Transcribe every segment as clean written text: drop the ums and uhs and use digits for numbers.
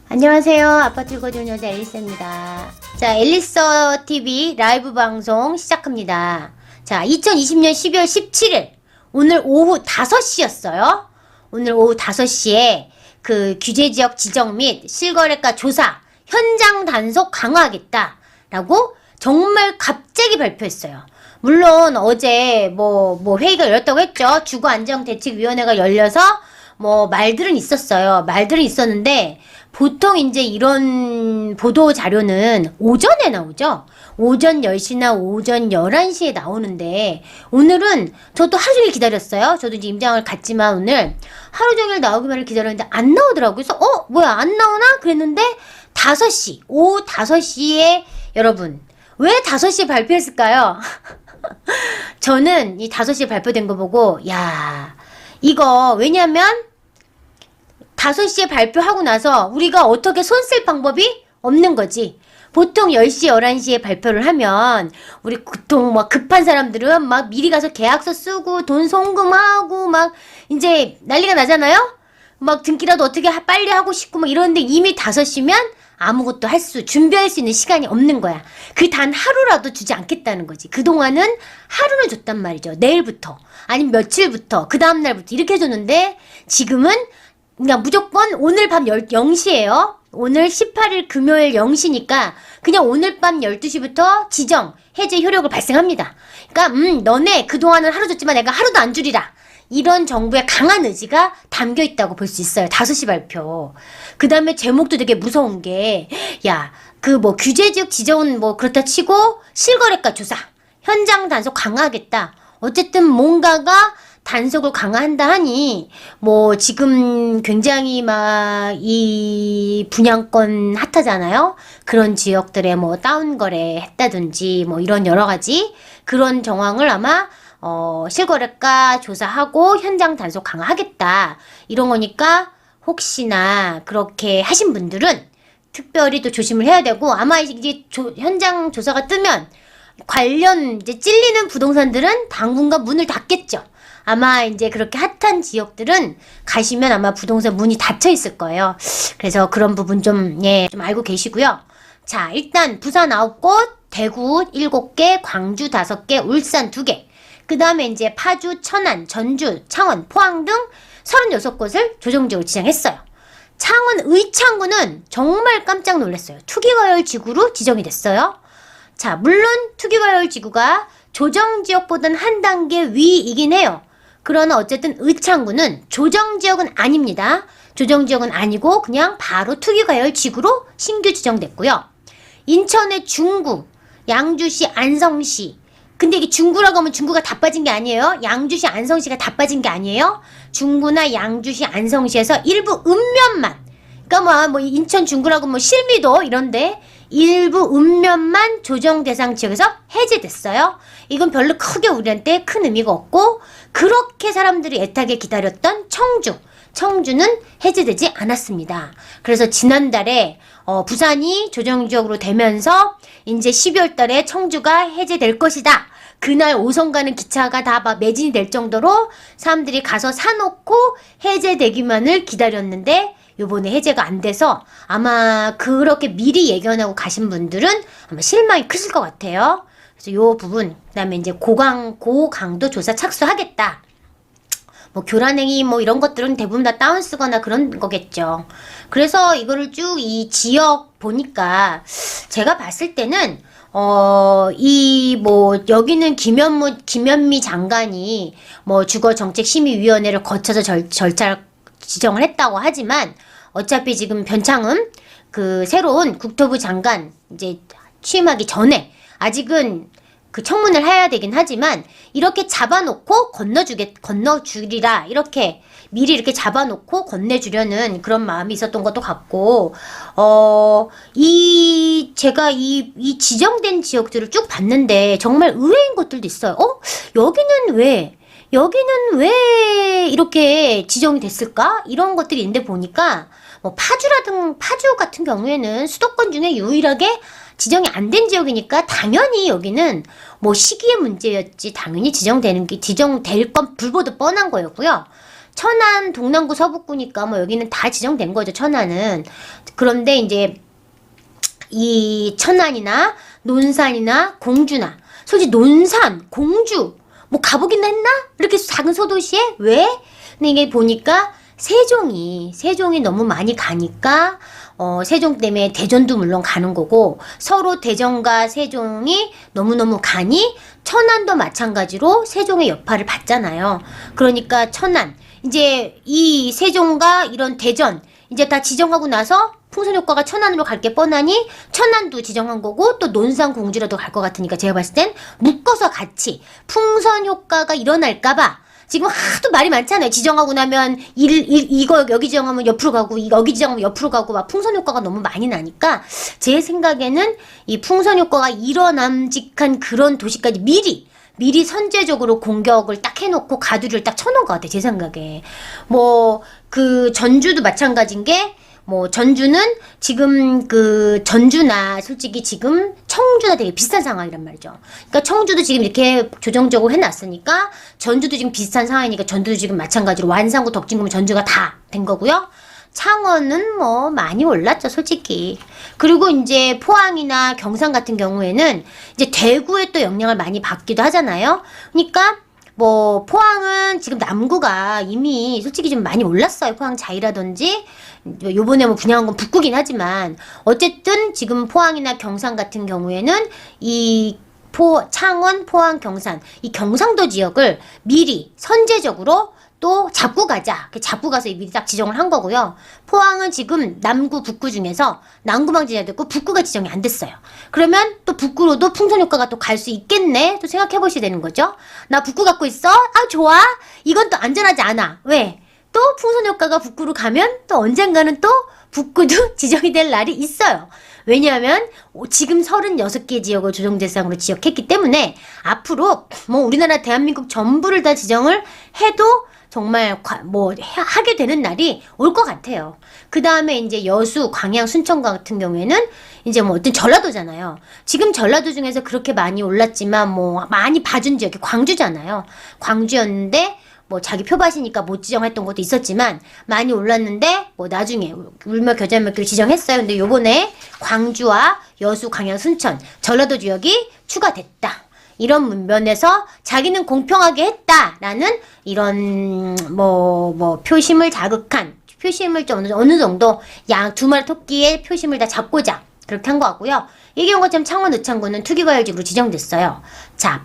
안녕하세요. 아파트 거주는 여자 앨리스입니다. 자, 앨리스 TV 라이브 방송 시작합니다. 자, 2020년 12월 17일 오늘 오후 5시였어요. 오늘 오후 5시에 그 규제지역 지정 및 실거래가 조사 현장 단속 강화하겠다라고 정말 갑자기 발표했어요. 물론 어제 뭐 회의가 열렸다고 했죠. 주거안정대책위원회가 열려서 뭐 말들은 있었어요. 말들은 있었는데 보통 이제 이런 보도 자료는 오전에 나오죠. 오전 10시나 오전 11시에 나오는데 오늘은 저도 하루 종일 기다렸어요. 저도 이제 임장을 갔지만 오늘 하루 종일 나오기만을 기다렸는데 안 나오더라고요. 그래서 뭐야 안 나오나? 그랬는데 5시, 오후 5시에 여러분 왜 5시에 발표했을까요? 저는 이 5시에 발표된 거 보고 야 이거 왜냐면 5시에 발표하고 나서 우리가 어떻게 손 쓸 방법이 없는 거지. 보통 10시, 11시에 발표를 하면 우리 보통 막 급한 사람들은 막 미리 가서 계약서 쓰고 돈 송금하고 막 이제 난리가 나잖아요? 막 등기라도 어떻게 빨리 하고 싶고 막 이러는데 이미 5시면 아무것도 준비할 수 있는 시간이 없는 거야. 그 단 하루라도 주지 않겠다는 거지. 그동안은 하루는 줬단 말이죠. 내일부터. 아니면 며칠부터. 그 다음날부터 이렇게 해줬는데 지금은 그냥 무조건 오늘 밤 0시에요. 오늘 18일 금요일 0시니까 그냥 오늘 밤 12시부터 지정, 해제 효력을 발생합니다. 그러니까 너네 그동안은 하루 줬지만 내가 하루도 안 줄이라. 이런 정부의 강한 의지가 담겨 있다고 볼 수 있어요. 5시 발표. 그 다음에 제목도 되게 무서운 게, 규제지역 지정은 뭐 그렇다 치고 실거래가 조사, 현장 단속 강화하겠다. 어쨌든 뭔가가 단속을 강화한다 하니, 뭐 지금 굉장히 막 이 분양권 핫하잖아요. 그런 지역들에 뭐 다운거래 했다든지 뭐 이런 여러 가지 그런 정황을 아마 실거래가 조사하고 현장 단속 강화하겠다. 이런 거니까 혹시나 그렇게 하신 분들은 특별히 또 조심을 해야 되고 아마 이게 현장 조사가 뜨면 관련 이제 찔리는 부동산들은 당분간 문을 닫겠죠. 아마 이제 그렇게 핫한 지역들은 가시면 아마 부동산 문이 닫혀 있을 거예요. 그래서 그런 부분 좀 알고 계시고요. 자, 일단 부산 9곳, 대구 7개, 광주 5개, 울산 2개. 그 다음에 이제 파주, 천안, 전주, 창원, 포항 등 36곳을 조정지역으로 지정했어요. 창원 의창구는 정말 깜짝 놀랐어요. 투기과열 지구로 지정이 됐어요. 자, 물론 투기과열 지구가 조정지역보다는 한 단계 위이긴 해요. 그러나 어쨌든 의창구는 조정지역은 아닙니다. 조정지역은 아니고 그냥 바로 투기과열 지구로 신규 지정됐고요. 인천의 중구, 양주시, 안성시. 근데 이게 중구라고 하면 중구가 다 빠진 게 아니에요. 양주시, 안성시가 다 빠진 게 아니에요. 중구나 양주시, 안성시에서 일부 읍면만. 그러니까 뭐 인천 중구라고 뭐 실미도 이런데 일부 읍면만 조정 대상 지역에서 해제됐어요. 이건 별로 크게 우리한테 큰 의미가 없고 그렇게 사람들이 애타게 기다렸던 청주는 해제되지 않았습니다. 그래서 지난달에 부산이 조정지역으로 되면서 이제 12월 달에 청주가 해제될 것이다. 그날 5선 가는 기차가 다 매진이 될 정도로 사람들이 가서 사놓고 해제되기만을 기다렸는데 요번에 해제가 안 돼서 아마 그렇게 미리 예견하고 가신 분들은 아마 실망이 크실 것 같아요. 그래서 요 부분, 그 다음에 이제 고강도 조사 착수하겠다. 뭐 교란행위 뭐 이런 것들은 대부분 다 다운 쓰거나 그런 거겠죠. 그래서 이거를 쭉 이 지역 보니까 제가 봤을 때는 여기는 김현미 장관이 뭐 주거정책심의위원회를 거쳐서 절차를 지정을 했다고 하지만 어차피 지금 변창흠 그 새로운 국토부 장관 이제 취임하기 전에 아직은 그 청문을 해야 되긴 하지만 이렇게 잡아놓고 건너주리라 이렇게 미리 이렇게 잡아놓고 건네주려는 그런 마음이 있었던 것도 같고 제가 이 지정된 지역들을 쭉 봤는데 정말 의외인 것들도 있어요. 여기는 왜 이렇게 지정이 됐을까? 이런 것들이 있는데 보니까 뭐 파주 같은 경우에는 수도권 중에 유일하게 지정이 안 된 지역이니까 당연히 여기는 뭐 시기의 문제였지 당연히 지정될 건 불보듯 뻔한 거였고요. 천안 동남구 서북구니까 뭐 여기는 다 지정된 거죠, 천안은. 그런데 이제 이 천안이나 논산이나 공주나, 솔직히 논산, 공주 뭐 가보긴 했나? 이렇게 작은 소도시에? 왜? 근데 이게 보니까 세종이 너무 많이 가니까 세종 때문에 대전도 물론 가는 거고, 서로 대전과 세종이 너무너무 가니 천안도 마찬가지로 세종의 여파를 받잖아요. 그러니까 천안, 이제 이 세종과 이런 대전 이제 다 지정하고 나서 풍선 효과가 천안으로 갈 게 뻔하니 천안도 지정한 거고, 또 논산 공주라도 갈 것 같으니까 제가 봤을 땐 묶어서 같이 풍선 효과가 일어날까봐 지금 하도 말이 많잖아요. 지정하고 나면 이거 여기 지정하면 옆으로 가고, 여기 지정하면 옆으로 가고, 막 풍선 효과가 너무 많이 나니까 제 생각에는 이 풍선 효과가 일어남직한 그런 도시까지 미리 선제적으로 공격을 딱 해놓고 가두리를 딱 쳐놓은 것 같아, 제 생각에. 뭐 그 전주도 마찬가지인 게, 뭐 전주는 지금 그 전주나 솔직히 지금 청주나 되게 비슷한 상황이란 말이죠. 그러니까 청주도 지금 이렇게 조정적으로 해놨으니까 전주도 지금 비슷한 상황이니까 전주도 지금 마찬가지로 완산구, 덕진구, 전주가 다 된 거고요. 창원은 뭐 많이 올랐죠, 솔직히. 그리고 이제 포항이나 경산 같은 경우에는 이제 대구에 또 영향을 많이 받기도 하잖아요. 그러니까 뭐 포항은 지금 남구가 이미 솔직히 좀 많이 올랐어요. 포항 자이라든지 요번에 뭐 분양한 건 북구긴 하지만 어쨌든 지금 포항이나 경산 같은 경우에는 이 창원, 포항, 경산 이 경상도 지역을 미리 선제적으로 또 잡고 가자. 잡고 가서 미리 딱 지정을 한 거고요. 포항은 지금 남구, 북구 중에서 남구만 지정됐고 북구가 지정이 안 됐어요. 그러면 또 북구로도 풍선 효과가 또 갈 수 있겠네. 또 생각해 보셔야 되는 거죠. 나 북구 갖고 있어? 아, 좋아. 이건 또 안전하지 않아. 왜? 또 풍선 효과가 북구로 가면 또 언젠가는 또 북구도 지정이 될 날이 있어요. 왜냐하면 지금 36개 지역을 조정 대상으로 지역했기 때문에 앞으로 뭐 우리나라 대한민국 전부를 다 지정을 해도 정말 하게 되는 날이 올 것 같아요. 그 다음에 이제 여수, 광양, 순천 같은 경우에는 이제 뭐 어떤 전라도잖아요. 지금 전라도 중에서 그렇게 많이 올랐지만 뭐 많이 봐준 지역이 광주잖아요. 광주였는데 뭐 자기 표밭이니까 못 지정했던 것도 있었지만 많이 올랐는데 뭐 나중에 울며 겨자 먹기로 지정했어요. 근데 요번에 광주와 여수, 광양, 순천, 전라도 지역이 추가됐다. 이런 면에서 자기는 공평하게 했다라는 이런 표심을 자극한, 표심을 좀 어느 정도 두 마리 토끼의 표심을 다 잡고자 그렇게 한 것 같고요. 이 경우 것처럼 창원 의창구는 투기과열지구로 지정됐어요. 자,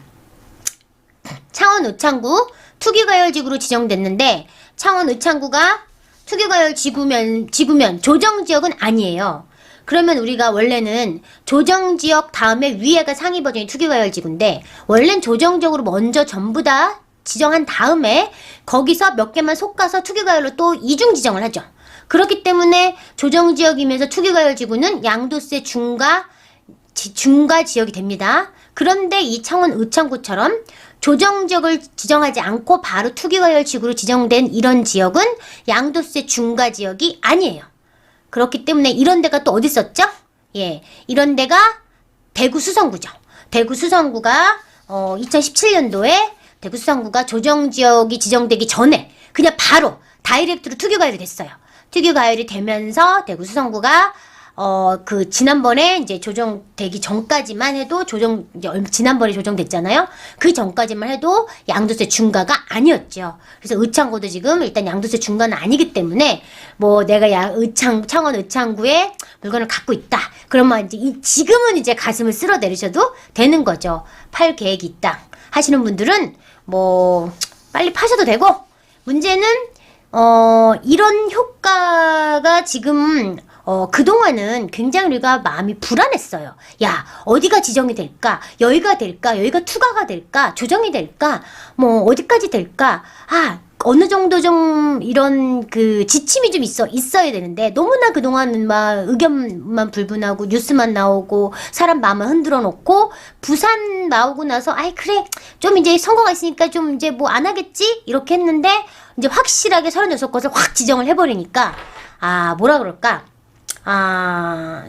창원 의창구 투기과열지구로 지정됐는데 창원 의창구가 투기과열지구면 조정지역은 아니에요. 그러면 우리가 원래는 조정지역 다음에 위에가 상위 버전이 투기과열지구인데 원래는 조정적으로 먼저 전부 다 지정한 다음에 거기서 몇 개만 솎아서 투기과열로 또 이중 지정을 하죠. 그렇기 때문에 조정지역이면서 투기과열지구는 양도세 중과 지역이 됩니다. 그런데 이 창원 의창구처럼 조정지역을 지정하지 않고 바로 투기과열지구로 지정된 이런 지역은 양도세 중과 지역이 아니에요. 그렇기 때문에 이런 데가 또 어디 있었죠? 예, 이런 데가 대구 수성구죠. 대구 수성구가 2017년도에 대구 수성구가 조정지역이 지정되기 전에 그냥 바로 다이렉트로 투기과열이 됐어요. 투기과열이 되면서 대구 수성구가 지난번에 이제 조정되기 전까지만 해도 지난번에 조정됐잖아요. 그 전까지만 해도 양도세 중과가 아니었죠. 그래서 의창구도 지금 일단 양도세 중과는 아니기 때문에 뭐 내가 창원 의창구에 물건을 갖고 있다. 그러면 이제 지금은 이제 가슴을 쓸어 내리셔도 되는 거죠. 팔 계획이 있다 하시는 분들은 뭐 빨리 파셔도 되고, 문제는 이런 효과가 지금 그동안은 굉장히 우리가 마음이 불안했어요. 야, 어디가 지정이 될까? 여기가 될까? 여기가 투과가 될까? 조정이 될까? 뭐, 어디까지 될까? 어느 정도 좀 이런 지침이 좀 있어야 되는데, 너무나 그동안은 막 의견만 불분하고 뉴스만 나오고 사람 마음을 흔들어 놓고, 부산 나오고 나서, 그래. 좀 이제 선거가 있으니까 좀 이제 뭐 안 하겠지? 이렇게 했는데, 이제 확실하게 36곳을 확 지정을 해버리니까, 뭐라 그럴까?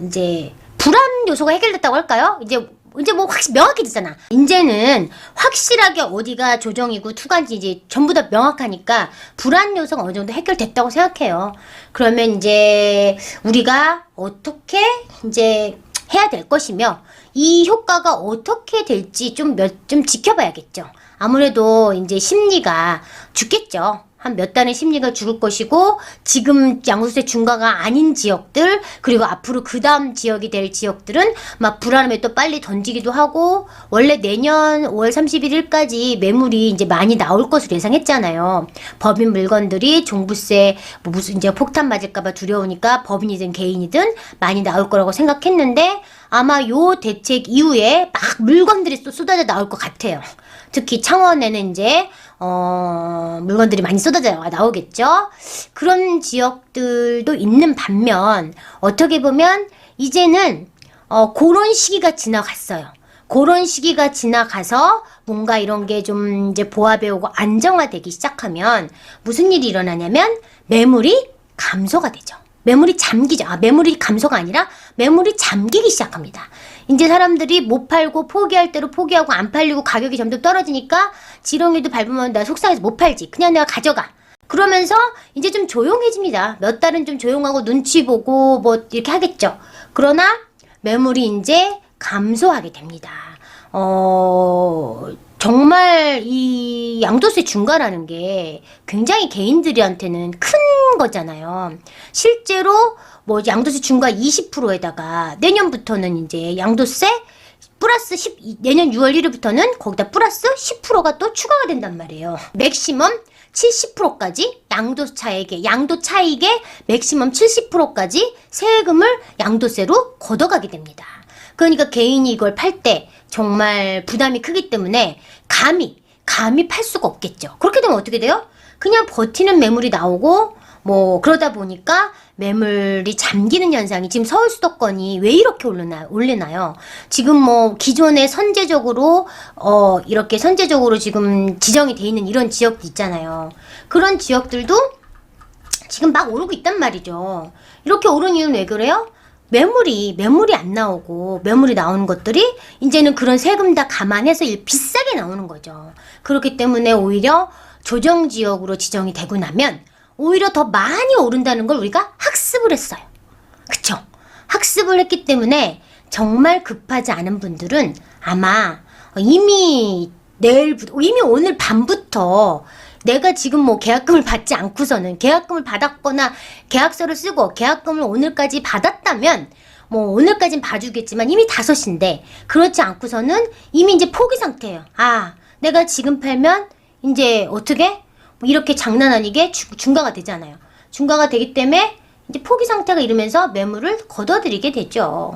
이제 불안 요소가 해결됐다고 할까요? 이제 이제 뭐 명확해지잖아. 이제는 확실하게 어디가 조정이고 투간지 이제 전부 다 명확하니까 불안 요소가 어느 정도 해결됐다고 생각해요. 그러면 이제 우리가 어떻게 이제 해야 될 것이며 이 효과가 어떻게 될지 좀 지켜봐야겠죠. 아무래도 이제 심리가 죽겠죠. 한 몇 달은 심리가 죽을 것이고 지금 양도세 중과가 아닌 지역들 그리고 앞으로 그 다음 지역이 될 지역들은 막 불안함에 또 빨리 던지기도 하고 원래 내년 5월 31일까지 매물이 이제 많이 나올 것으로 예상했잖아요. 법인 물건들이 종부세 뭐 무슨 이제 폭탄 맞을까봐 두려우니까 법인이든 개인이든 많이 나올 거라고 생각했는데 아마 요 대책 이후에 막 물건들이 또 쏟아져 나올 것 같아요. 특히 창원에는 이제 물건들이 많이 쏟아져 나오겠죠. 그런 지역들도 있는 반면 어떻게 보면 이제는 그런 시기가 지나갔어요. 그런 시기가 지나가서 뭔가 이런 게 좀 이제 보합해 오고 안정화되기 시작하면 무슨 일이 일어나냐면 매물이 감소가 되죠. 매물이 잠기죠. 매물이 감소가 아니라 매물이 잠기기 시작합니다. 이제 사람들이 못 팔고 포기할 대로 포기하고 안 팔리고 가격이 점점 떨어지니까 지렁이도 밟으면 나 속상해서 못 팔지. 그냥 내가 가져가. 그러면서 이제 좀 조용해집니다. 몇 달은 좀 조용하고 눈치 보고 뭐 이렇게 하겠죠. 그러나 매물이 이제 감소하게 됩니다. 정말 이 양도세 중과라는 게 굉장히 개인들한테는 큰 거잖아요. 실제로 뭐 양도세 중과 20%에다가 내년부터는 이제 양도세 플러스 내년 6월 1일부터는 거기다 플러스 10%가 또 추가가 된단 말이에요. 맥시멈 70%까지 양도 차익의 맥시멈 70%까지 세금을 양도세로 걷어가게 됩니다. 그러니까 개인이 이걸 팔 때 정말 부담이 크기 때문에 감히 팔 수가 없겠죠. 그렇게 되면 어떻게 돼요? 그냥 버티는 매물이 나오고 뭐 그러다 보니까 매물이 잠기는 현상이 지금 서울 수도권이 왜 이렇게 올리나요? 지금 뭐 기존에 이렇게 선제적으로 지금 지정이 돼 있는 이런 지역도 있잖아요. 그런 지역들도 지금 막 오르고 있단 말이죠. 이렇게 오른 이유는 왜 그래요? 매물이 안 나오고 매물이 나오는 것들이 이제는 그런 세금 다 감안해서 비싸게 나오는 거죠. 그렇기 때문에 오히려 조정지역으로 지정이 되고 나면 오히려 더 많이 오른다는 걸 우리가 학습을 했어요. 그쵸? 학습을 했기 때문에 정말 급하지 않은 분들은 아마 이미 오늘 밤부터 내가 지금 뭐 계약금을 받지 않고서는 계약금을 받았거나 계약서를 쓰고 계약금을 오늘까지 받았다면 뭐 오늘까진 봐주겠지만 이미 5시인데 그렇지 않고서는 이미 이제 포기 상태예요. 내가 지금 팔면 이제 어떻게? 뭐 이렇게 장난 아니게 중과가 되잖아요. 중과가 되기 때문에 이제 포기 상태가 이러면서 매물을 걷어들이게 되죠.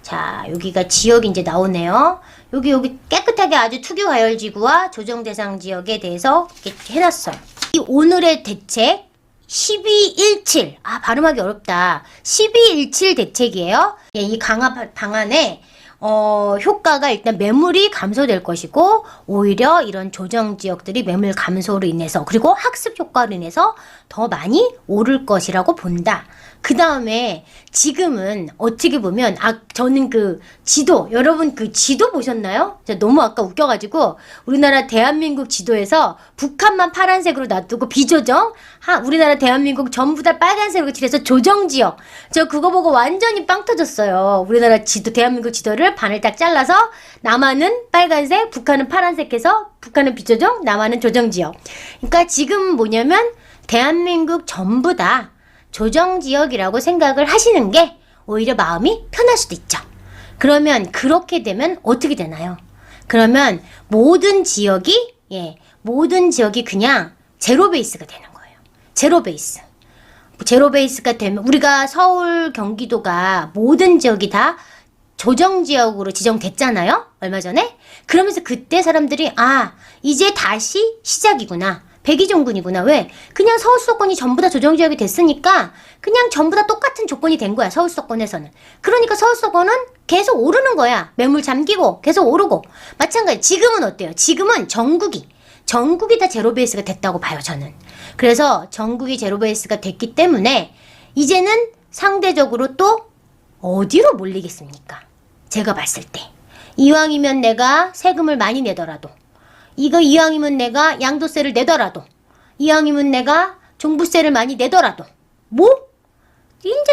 자, 여기가 지역이 이제 나오네요. 여기 깨끗하게 아주 특유 과열지구와 조정 대상 지역에 대해서 이렇게 해놨어요. 이 오늘의 대책 1217 발음하기 어렵다. 1217 대책이에요. 이 강화 방안에 효과가 일단 매물이 감소될 것이고 오히려 이런 조정 지역들이 매물 감소로 인해서 그리고 학습 효과로 인해서 더 많이 오를 것이라고 본다. 그 다음에 지금은 어떻게 보면 저는 그 지도 여러분 그 지도 보셨나요? 너무 아까 웃겨가지고 우리나라 대한민국 지도에서 북한만 파란색으로 놔두고 비조정 우리나라 대한민국 전부 다 빨간색으로 칠해서 조정지역 저 그거 보고 완전히 빵 터졌어요. 우리나라 지도 대한민국 지도를 반을 딱 잘라서 남한은 빨간색 북한은 파란색 해서 북한은 비조정 남한은 조정지역. 그러니까 지금 뭐냐면 대한민국 전부 다 조정지역이라고 생각을 하시는 게 오히려 마음이 편할 수도 있죠. 그러면 그렇게 되면 어떻게 되나요? 그러면 모든 지역이 그냥 제로 베이스가 되는 거예요. 제로 베이스가 되면 우리가 서울 경기도가 모든 지역이 다 조정지역으로 지정됐잖아요. 얼마 전에. 그러면서 그때 사람들이 이제 다시 시작이구나. 백의종군이구나. 왜? 그냥 서울 수도권이 전부 다 조정지역이 됐으니까 그냥 전부 다 똑같은 조건이 된 거야. 서울 수도권에서는. 그러니까 서울 수도권은 계속 오르는 거야. 매물 잠기고 계속 오르고. 마찬가지. 지금은 어때요? 지금은 전국이 다 제로 베이스가 됐다고 봐요. 저는. 그래서 전국이 제로 베이스가 됐기 때문에 이제는 상대적으로 또 어디로 몰리겠습니까? 제가 봤을 때 이왕이면 내가 세금을 많이 내더라도, 이왕이면 내가 양도세를 내더라도, 이왕이면 내가 종부세를 많이 내더라도, 뭐? 이제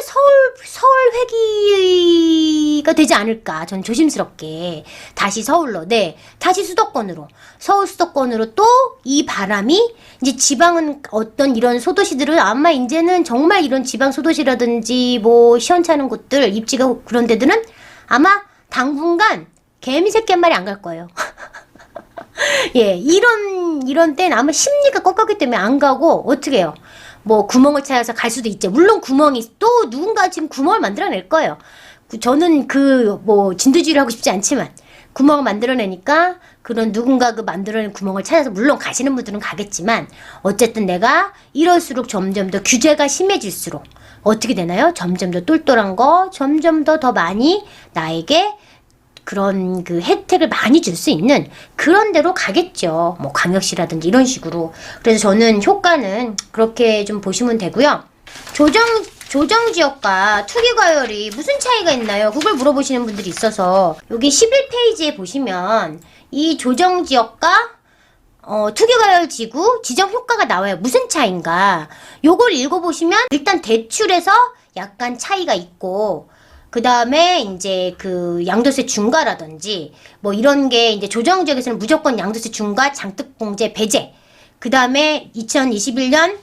서울 회귀가 되지 않을까. 전 조심스럽게. 다시 서울로, 네. 다시 수도권으로. 서울 수도권으로 또 이 바람이, 이제 지방은 어떤 이런 소도시들은 아마 이제는 정말 이런 지방 소도시라든지 뭐 시원찮은 곳들, 입지가 그런 데들은 아마 당분간 개미 새끼 한 마리 안 갈 거예요. 예, 이런 때는 아마 심리가 꺾였기 때문에 안 가고, 어떻게 해요? 뭐 구멍을 찾아서 갈 수도 있죠. 물론 구멍이 또 누군가 지금 구멍을 만들어낼 거예요. 저는 뭐 진두지휘를 하고 싶지 않지만 구멍을 만들어내니까 그런 누군가 그 만들어낸 구멍을 찾아서 물론 가시는 분들은 가겠지만 어쨌든 내가 이럴수록 점점 더 규제가 심해질수록 어떻게 되나요? 점점 더 똘똘한 거, 점점 더 많이 나에게 그런 그 혜택을 많이 줄 수 있는 그런 데로 가겠죠. 뭐 광역시라든지 이런 식으로. 그래서 저는 효과는 그렇게 좀 보시면 되고요. 조정지역과 투기과열이 무슨 차이가 있나요? 그걸 물어보시는 분들이 있어서 여기 11페이지에 보시면 이 조정지역과 투기과열지구 지정 효과가 나와요. 무슨 차이인가? 요걸 읽어보시면 일단 대출에서 약간 차이가 있고 그 다음에 이제 그 양도세 중과라든지 뭐 이런 게 이제 조정지역에서는 무조건 양도세 중과 장특공제 배제. 그 다음에 2021년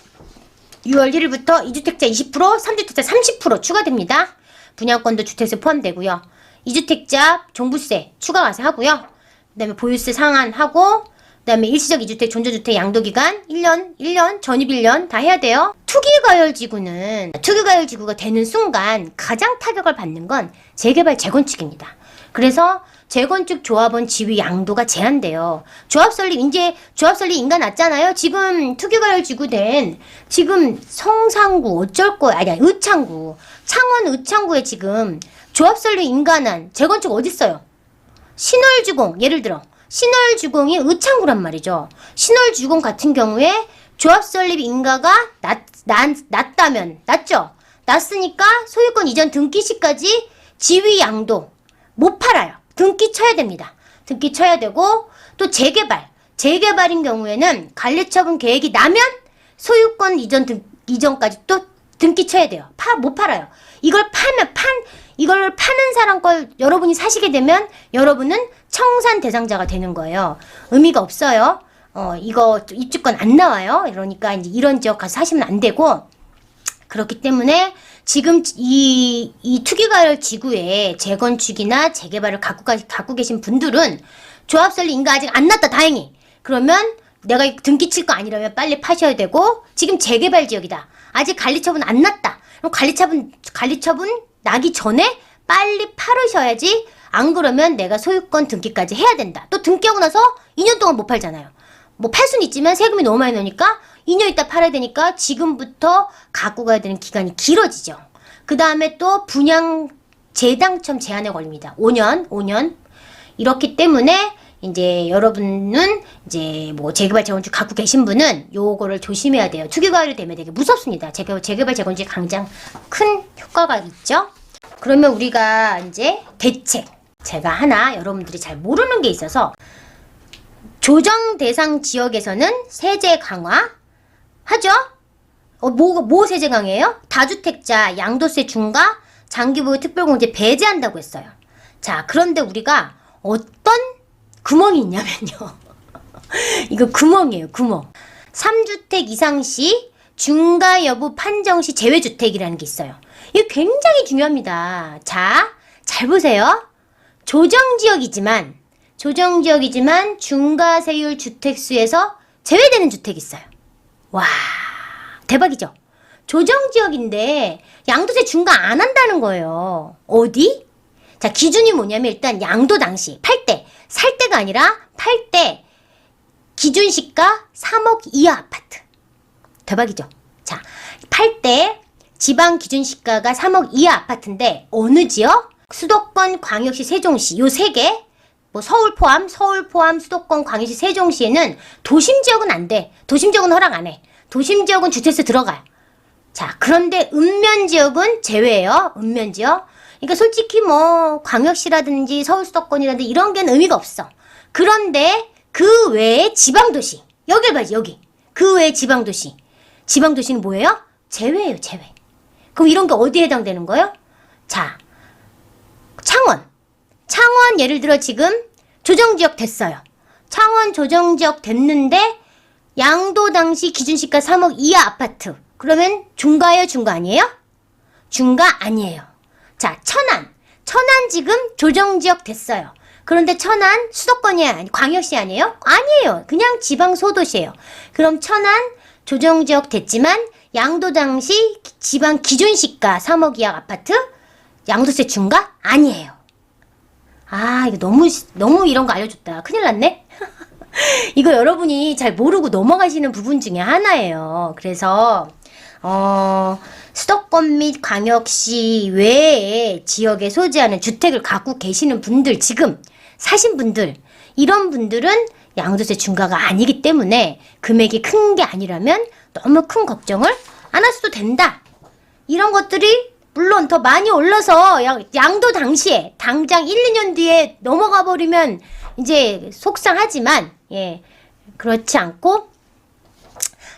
6월 1일부터 2주택자 20%, 3주택자 30% 추가됩니다. 분양권도 주택세 포함되고요. 2주택자 종부세 추가 과세하고요. 그 다음에 보유세 상한하고 그 다음에 일시적 2주택 존저주택 양도기간 1년, 전입 1년 다 해야 돼요. 투기과열지구가 되는 순간 가장 타격을 받는 건 재개발 재건축입니다. 그래서 재건축 조합원 지위 양도가 제한돼요. 조합 설립 인가 났잖아요. 지금 투기과열지구 된 지금 성상구 의창구 창원 의창구에 지금 조합 설립 인가난 재건축 어딨어요? 신월주공 예를 들어 신월주공이 의창구란 말이죠. 신월주공 같은 경우에 조합 설립 인가가 났죠? 났으니까 소유권 이전 등기 시까지 지위 양도 못 팔아요. 등기 쳐야 됩니다. 등기 쳐야 되고 또 재개발인 경우에는 관리처분 계획이 나면 소유권 이전까지 또 등기 쳐야 돼요. 못 팔아요. 이걸 파는 사람 걸 여러분이 사시게 되면 여러분은 청산 대상자가 되는 거예요. 의미가 없어요. 이거 입주권 안 나와요. 그러니까 이제 이런 지역 가서 사시면 안 되고 그렇기 때문에 지금 이 투기과열 지구에 재건축이나 재개발을 갖고 계신 분들은 조합 설립 인가 아직 안 났다 다행히. 그러면 내가 등기 칠 거 아니라면 빨리 파셔야 되고 지금 재개발 지역이다. 아직 관리처분 안 났다. 그럼 관리처분 나기 전에 빨리 팔으셔야지. 안 그러면 내가 소유권 등기까지 해야 된다. 또 등기하고 나서 2년 동안 못 팔잖아요. 뭐 팔 수는 있지만 세금이 너무 많이 나니까 2년 있다 팔아야 되니까 지금부터 갖고 가야 되는 기간이 길어지죠. 그 다음에 또 분양 재당첨 제한에 걸립니다. 5년. 이렇기 때문에 이제 여러분은 이제 뭐 재개발 재건축 갖고 계신 분은 요거를 조심해야 돼요. 투기과열이 되면 되게 무섭습니다. 재개발 재건축 가장 큰 효과가 있죠. 그러면 우리가 이제 대책 제가 하나 여러분들이 잘 모르는 게 있어서 조정 대상 지역에서는 세제 강화 하죠? 뭐 세제 강화예요? 다주택자 양도세 중과 장기보유 특별공제 배제한다고 했어요. 자, 그런데 우리가 어떤 구멍이 있냐면요. 이거 구멍이에요, 구멍. 3주택 이상 시 중과 여부 판정 시 제외주택이라는 게 있어요. 이거 굉장히 중요합니다. 자, 잘 보세요. 조정지역이지만 중과세율 주택수에서 제외되는 주택이 있어요. 와, 대박이죠? 조정지역인데 양도세 중과 안 한다는 거예요. 어디? 자, 기준이 뭐냐면 일단 양도 당시 팔 때, 살 때가 아니라 팔 때 기준시가 3억 이하 아파트. 대박이죠? 자, 팔 때 지방 기준시가가 3억 이하 아파트인데 어느 지역? 수도권, 광역시, 세종시 요 세 개. 뭐 서울 포함, 수도권, 광역시, 세종시에는 도심 지역은 안 돼. 도심 지역은 허락 안 해. 도심 지역은 주택세 들어가요. 자, 그런데 읍면 지역은 제외예요. 읍면 지역. 그러니까 솔직히 뭐 광역시라든지 서울 수도권이라든지 이런 게 의미가 없어. 그런데 그 외에 지방도시, 여길 봐야지, 여기. 그 외에 지방도시. 지방도시는 뭐예요? 제외예요, 제외. 그럼 이런 게 어디에 해당되는 거예요? 자, 창원. 창원 예를 들어 지금 조정지역 됐어요. 창원 조정지역 됐는데 양도당시 기준시가 3억 이하 아파트. 그러면 중가예요, 중가 아니에요? 중가 아니에요. 자, 천안. 천안 지금 조정지역 됐어요. 그런데 천안 수도권이 광역시 아니에요? 아니에요. 그냥 지방 소도시예요. 그럼 천안 조정지역 됐지만 양도당시 지방 기준시가 3억 이하 아파트? 양도세 중가? 아니에요. 아, 이거 너무 이런 거 알려줬다. 큰일 났네? 이거 여러분이 잘 모르고 넘어가시는 부분 중에 하나예요. 그래서, 수도권 및 광역시 외에 지역에 소지하는 주택을 갖고 계시는 분들, 지금 사신 분들, 이런 분들은 양도세 중과가 아니기 때문에 금액이 큰 게 아니라면 너무 큰 걱정을 안 할 수도 된다. 이런 것들이 물론 더 많이 올라서 양도 당시에 당장 1, 2년 뒤에 넘어가 버리면 이제 속상하지만 예, 그렇지 않고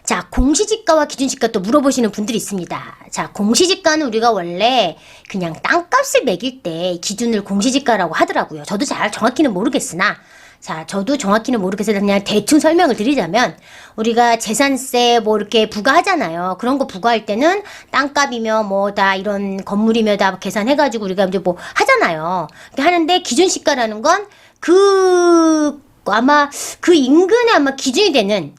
자, 공시지가와 기준시가 또 물어보시는 분들이 있습니다. 자, 공시지가는 우리가 원래 그냥 땅값을 매길 때 기준을 공시지가라고 하더라고요. 저도 잘 정확히는 모르겠으나 자, 저도 정확히는 모르겠어서 그냥 대충 설명을 드리자면 우리가 재산세 뭐 이렇게 부과하잖아요. 그런 거 부과할 때는 땅값이며 뭐 다 이런 건물이며 다 계산해가지고 우리가 이제 뭐 하잖아요. 하는데 기준시가라는 건 아마 그 인근에 아마 기준이 되는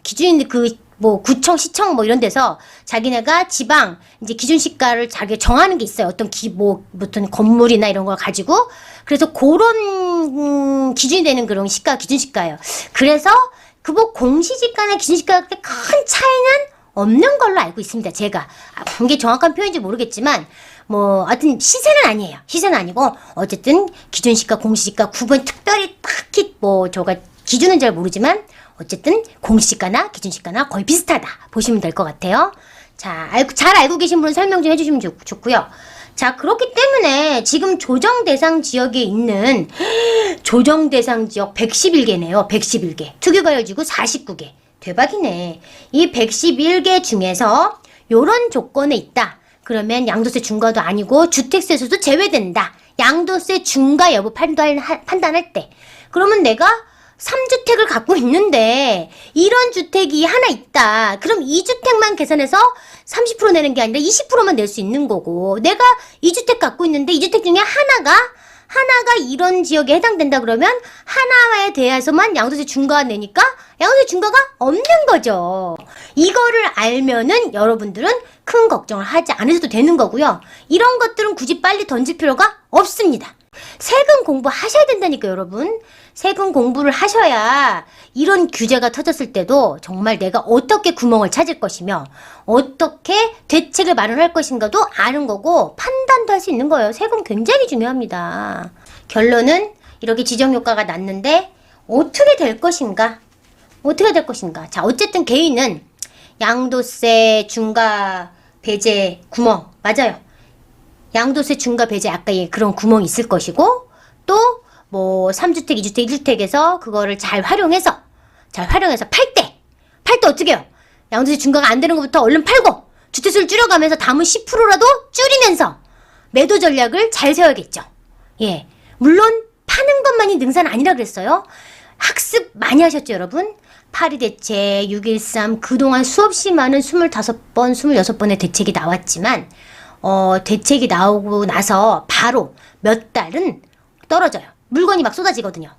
뭐 구청, 시청 뭐 이런 데서 자기네가 지방 이제 기준시가를 자기가 정하는 게 있어요. 어떤 어떤 건물이나 이런 걸 가지고 그래서 그런 기준이 되는 그런 시가 기준시가예요. 그래서 그 뭐 공시지가나 기준시가가 큰 차이는 없는 걸로 알고 있습니다. 제가 이게 정확한 표현인지 모르겠지만 뭐 하여튼 시세는 아니에요. 시세는 아니고 어쨌든 기준시가, 공시지가 구분 특별히 딱히 뭐 저가 기준은 잘 모르지만 어쨌든 공시지가나 기준시가나 거의 비슷하다 보시면 될 것 같아요. 자, 잘 알고 계신 분은 설명 좀 해주시면 좋고요. 자, 그렇기 때문에 지금 조정 대상 지역에 있는 조정 대상 지역 111개네요. 111개. 투기과열지구 49개. 대박이네. 이 111개 중에서 요런 조건에 있다. 그러면 양도세 중과도 아니고 주택세에서도 제외된다. 양도세 중과 여부 판단할 때. 그러면 내가 3주택을 갖고 있는데 이런 주택이 하나 있다. 그럼 이 주택만 계산해서 30% 내는 게 아니라 20%만 낼 수 있는 거고 내가 이 주택 갖고 있는데 이 주택 중에 하나가 이런 지역에 해당된다 그러면 하나에 대해서만 양도세 중과가 내니까 양도세 중과가 없는 거죠. 이거를 알면은 여러분들은 큰 걱정을 하지 않으셔도 되는 거고요. 이런 것들은 굳이 빨리 던질 필요가 없습니다. 세금 공부하셔야 된다니까 여러분. 세금 공부를 하셔야 이런 규제가 터졌을 때도 정말 내가 어떻게 구멍을 찾을 것이며 어떻게 대책을 마련할 것인가도 아는 거고 판단도 할 수 있는 거예요. 세금 굉장히 중요합니다. 결론은 이렇게 지정효과가 났는데 어떻게 될 것인가? 어떻게 될 것인가? 자, 어쨌든 개인은 양도세 중과 배제 구멍 맞아요. 양도세 중과 배제 아까 그런 구멍이 있을 것이고 또 뭐 3주택, 2주택, 1주택에서 그거를 잘 활용해서 팔 때 어떻게 해요? 양도세 중과가 안 되는 것부터 얼른 팔고 주택수를 줄여가면서 담은 10%라도 줄이면서 매도 전략을 잘 세워야겠죠. 예, 물론 파는 것만이 능사는 아니라 그랬어요. 학습 많이 하셨죠 여러분? 파리 대책, 6.13 그동안 수없이 많은 25번, 26번의 대책이 나왔지만 대책이 나오고 나서 바로 몇 달은 떨어져요. 물건이 막 쏟아지거든요.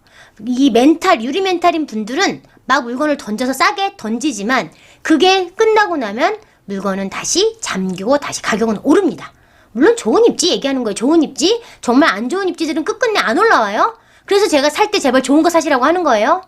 이 유리 멘탈인 분들은 막 물건을 던져서 싸게 던지지만 그게 끝나고 나면 물건은 다시 잠기고 다시 가격은 오릅니다. 물론 좋은 입지 얘기하는 거예요. 좋은 입지. 정말 안 좋은 입지들은 끝끝내 안 올라와요. 그래서 제가 살 때 제발 좋은 거 사시라고 하는 거예요.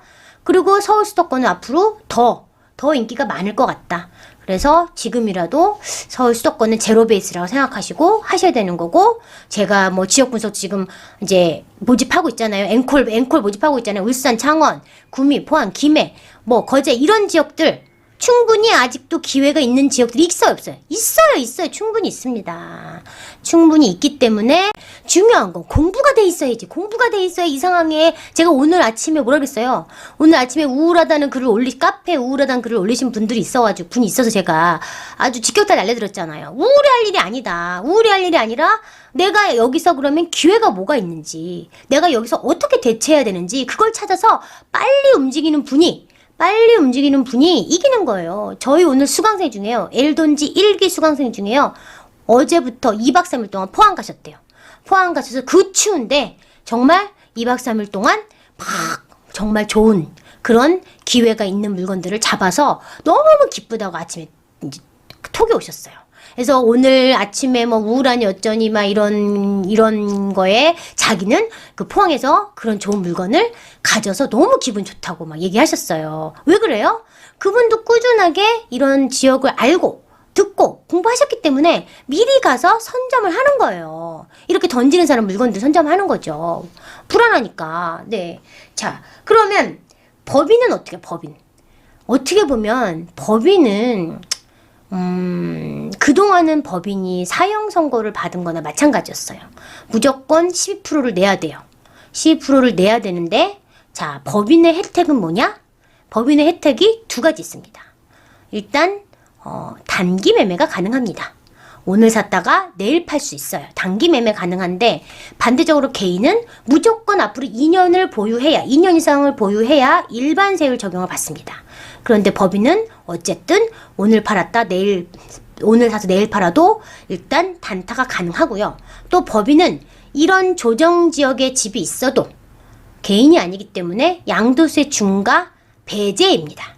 그리고 서울 수도권은 앞으로 더 인기가 많을 것 같다. 그래서 지금이라도 서울 수도권은 제로 베이스라고 생각하시고 하셔야 되는 거고 제가 뭐 지역 분석 지금 이제 모집하고 있잖아요. 앵콜 모집하고 있잖아요. 울산, 창원, 구미, 포항, 김해, 뭐 거제 이런 지역들 충분히 아직도 기회가 있는 지역들이 있어요, 없어요? 있어요. 충분히 있습니다. 충분히 있기 때문에 중요한 건 공부가 돼 있어야지. 공부가 돼 있어야 이 상황에 제가 오늘 아침에 뭐라 그랬어요? 오늘 아침에 우울하다는 글을 카페에 우울하다는 글을 올리신 분들이 있어가지고 분이 있어서 제가 아주 직격탄 알려드렸잖아요. 우울해할 일이 아니다. 우울해할 일이 아니라 내가 여기서 그러면 기회가 뭐가 있는지, 내가 여기서 어떻게 대처해야 되는지 그걸 찾아서 빨리 움직이는 분이 이기는 거예요. 저희 오늘 수강생 중에요. 엘돈지 1기 수강생 중에요. 어제부터 2박 3일 동안 포항 가셨대요. 포항 가셔서 그 추운데 정말 2박 3일 동안 막 정말 좋은 그런 기회가 있는 물건들을 잡아서 너무 기쁘다고 아침에 이제 톡이 오셨어요. 그래서 오늘 아침에 뭐 우울하니 어쩌니 막 이런 거에 자기는 그 포항에서 그런 좋은 물건을 가져서 너무 기분 좋다고 막 얘기하셨어요. 왜 그래요? 그분도 꾸준하게 이런 지역을 알고 듣고 공부하셨기 때문에 미리 가서 선점을 하는 거예요. 이렇게 던지는 사람 물건들 선점하는 거죠. 불안하니까. 네. 자, 그러면 법인은 어떻게, 법인? 어떻게 보면 법인은 그동안은 법인이 사형 선고를 받은 거나 마찬가지였어요. 무조건 12%를 내야 돼요. 12%를 내야 되는데, 자, 법인의 혜택은 뭐냐? 법인의 혜택이 두 가지 있습니다. 일단, 단기 매매가 가능합니다. 오늘 샀다가 내일 팔 수 있어요. 단기 매매 가능한데, 반대적으로 개인은 무조건 앞으로 2년을 보유해야, 2년 이상을 보유해야 일반세율 적용을 받습니다. 그런데 법인은 어쨌든 오늘 팔았다 오늘 사서 내일 팔아도 일단 단타가 가능하고요. 또 법인은 이런 조정지역에 집이 있어도 개인이 아니기 때문에 양도세 중과 배제입니다.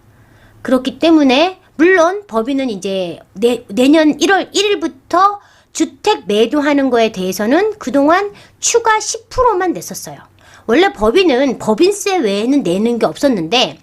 그렇기 때문에 물론 법인은 이제 내년 1월 1일부터 주택 매도하는 거에 대해서는 그동안 추가 10%만 냈었어요. 원래 법인은 법인세 외에는 내는 게 없었는데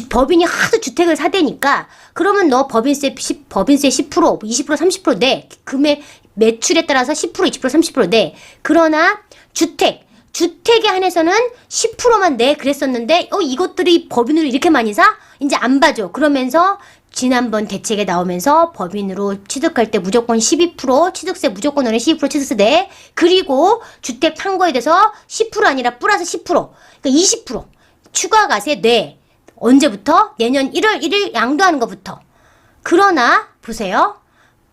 법인이 하도 주택을 사대니까 그러면 너 법인세 10%, 20%, 30% 내. 금액 매출에 따라서 10%, 20%, 30% 내. 그러나 주택에 한해서는 10%만 내 그랬었는데 이것들이 법인으로 이렇게 많이 사? 이제 안 봐줘. 그러면서 지난번 대책에 나오면서 법인으로 취득할 때 무조건 12% 취득세 무조건 너네 12% 취득세 내. 그리고 주택 판 거에 대해서 10% 아니라 플러스 10%. 그러니까 20% 추가 과세 내. 언제부터? 내년 1월 1일 양도하는 것부터. 그러나 보세요.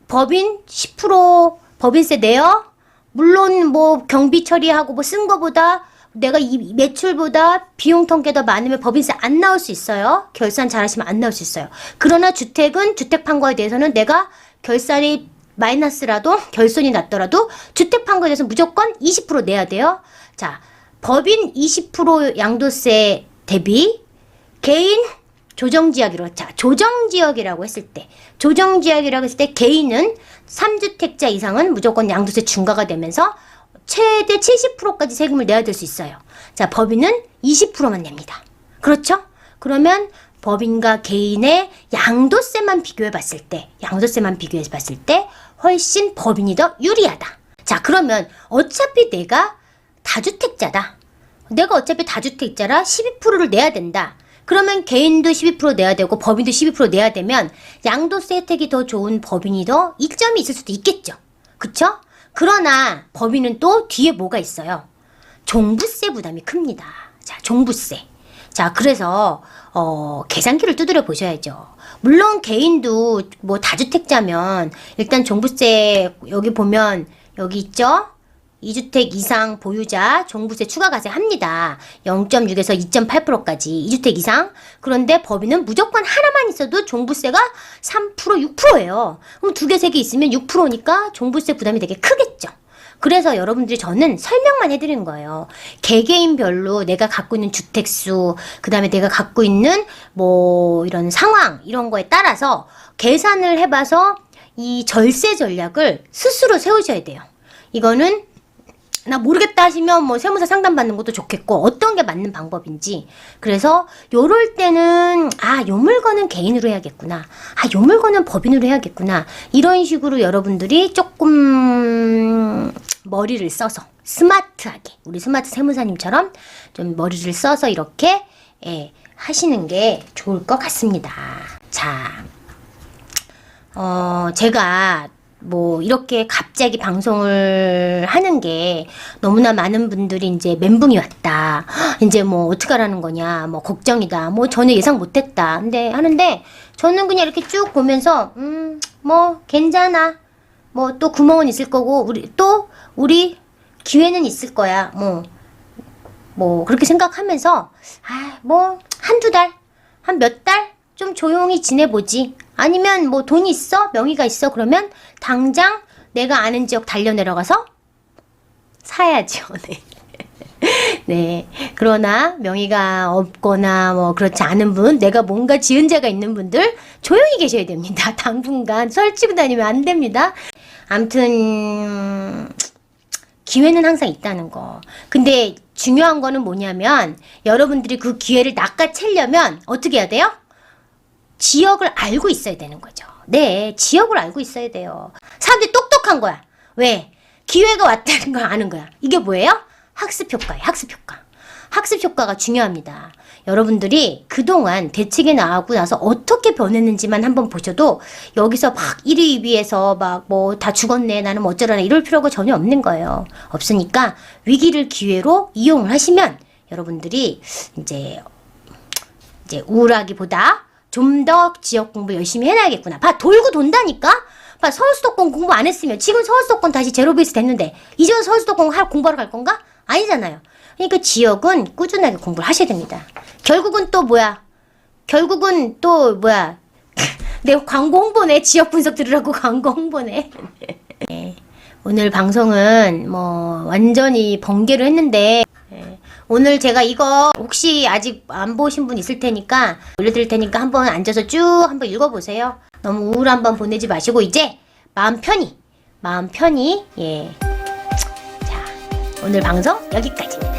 법인 10% 법인세 내요. 물론 뭐 경비 처리하고 뭐 쓴 거보다 내가 이 매출보다 비용 통계 더 많으면 법인세 안 나올 수 있어요. 결산 잘하시면 안 나올 수 있어요. 그러나 주택은 주택 판 거에 대해서는 내가 결산이 마이너스라도 결손이 났더라도 주택 판 거에 대해서 무조건 20% 내야 돼요. 자, 법인 20% 양도세 대비 개인 조정지역이라고, 자, 조정지역이라고 했을 때 개인은 3주택자 이상은 무조건 양도세 중과가 되면서 최대 70%까지 세금을 내야 될 수 있어요. 자, 법인은 20%만 냅니다. 그렇죠? 그러면 법인과 개인의 양도세만 비교해 봤을 때 훨씬 법인이 더 유리하다. 자, 그러면 어차피 내가 다주택자라 12%를 내야 된다. 그러면 개인도 12% 내야 되고 법인도 12% 내야 되면 양도세 혜택이 더 좋은 법인이 더 이점이 있을 수도 있겠죠. 그쵸? 그러나 법인은 또 뒤에 뭐가 있어요? 종부세 부담이 큽니다. 자, 종부세. 자, 그래서 계산기를 두드려 보셔야죠. 물론 개인도 뭐 다주택자면 일단 종부세 여기 보면 여기 있죠? 2주택 이상 보유자 종부세 추가 과세합니다. 0.6에서 2.8%까지 2주택 이상. 그런데 법인은 무조건 하나만 있어도 종부세가 3%, 6%예요. 그럼 두 개, 세 개 있으면 6%니까 종부세 부담이 되게 크겠죠. 그래서 여러분들이 저는 설명만 해드리는 거예요. 개개인별로 내가 갖고 있는 주택수, 그 다음에 내가 갖고 있는 뭐 이런 상황, 이런 거에 따라서 계산을 해봐서 이 절세 전략을 스스로 세우셔야 돼요. 이거는 나 모르겠다 하시면 뭐 세무사 상담 받는 것도 좋겠고 어떤 게 맞는 방법인지. 그래서 요럴 때는 요 물건은 개인으로 해야겠구나, 요 물건은 법인으로 해야겠구나, 이런 식으로 여러분들이 조금 머리를 써서 스마트하게 우리 스마트 세무사님처럼 좀 머리를 써서 이렇게 하시는 게 좋을 것 같습니다. 자, 제가 뭐 이렇게 갑자기 방송을 하는 게 너무나 많은 분들이 이제 멘붕이 왔다. 이제 뭐 어떡하라는 거냐. 뭐 걱정이다. 뭐 전혀 예상 못했다. 근데 하는데 저는 그냥 이렇게 쭉 보면서 뭐 괜찮아. 뭐 또 구멍은 있을 거고 우리 기회는 있을 거야. 뭐 그렇게 생각하면서 뭐 한두 달, 한 몇 달 좀 조용히 지내보지. 아니면 뭐 돈이 있어? 명의가 있어? 그러면 당장 내가 아는 지역 달려 내려가서 사야죠. 네. 네. 그러나 명의가 없거나 뭐 그렇지 않은 분, 내가 뭔가 지은 죄가 있는 분들 조용히 계셔야 됩니다. 당분간 설치고 다니면 안 됩니다. 아무튼 기회는 항상 있다는 거. 근데 중요한 거는 뭐냐면 여러분들이 그 기회를 낚아채려면 어떻게 해야 돼요? 지역을 알고 있어야 되는 거죠. 네, 지역을 알고 있어야 돼요. 사람들이 똑똑한 거야. 왜? 기회가 왔다는 걸 아는 거야. 이게 뭐예요? 학습 효과예요. 학습 효과. 학습 효과가 중요합니다. 여러분들이 그동안 대책이 나오고 나서 어떻게 변했는지만 한번 보셔도 여기서 막 1위 2위에서 막 뭐 다 죽었네 나는 뭐 어쩌라나 이럴 필요가 전혀 없는 거예요. 없으니까 위기를 기회로 이용을 하시면 여러분들이 이제 우울하기보다 좀 더 지역 공부 열심히 해놔야겠구나. 봐, 돌고 돈다니까? 봐, 서울수도권 공부 안 했으면 지금 서울수도권 다시 제로베이스 됐는데 이제 서울수도권 공부하러 갈 건가? 아니잖아요. 그러니까 지역은 꾸준하게 공부를 하셔야 됩니다. 결국은 또 뭐야? 내 광고 홍보네. 지역 분석 들으라고 광고 홍보네. 네. 오늘 방송은 뭐 완전히 번개를 했는데 오늘 제가 이거 혹시 아직 안 보신 분 있을 테니까 올려드릴 테니까 한번 앉아서 쭉 한번 읽어보세요. 너무 우울한 밤 보내지 마시고 이제 마음 편히 자, 오늘 방송 여기까지입니다.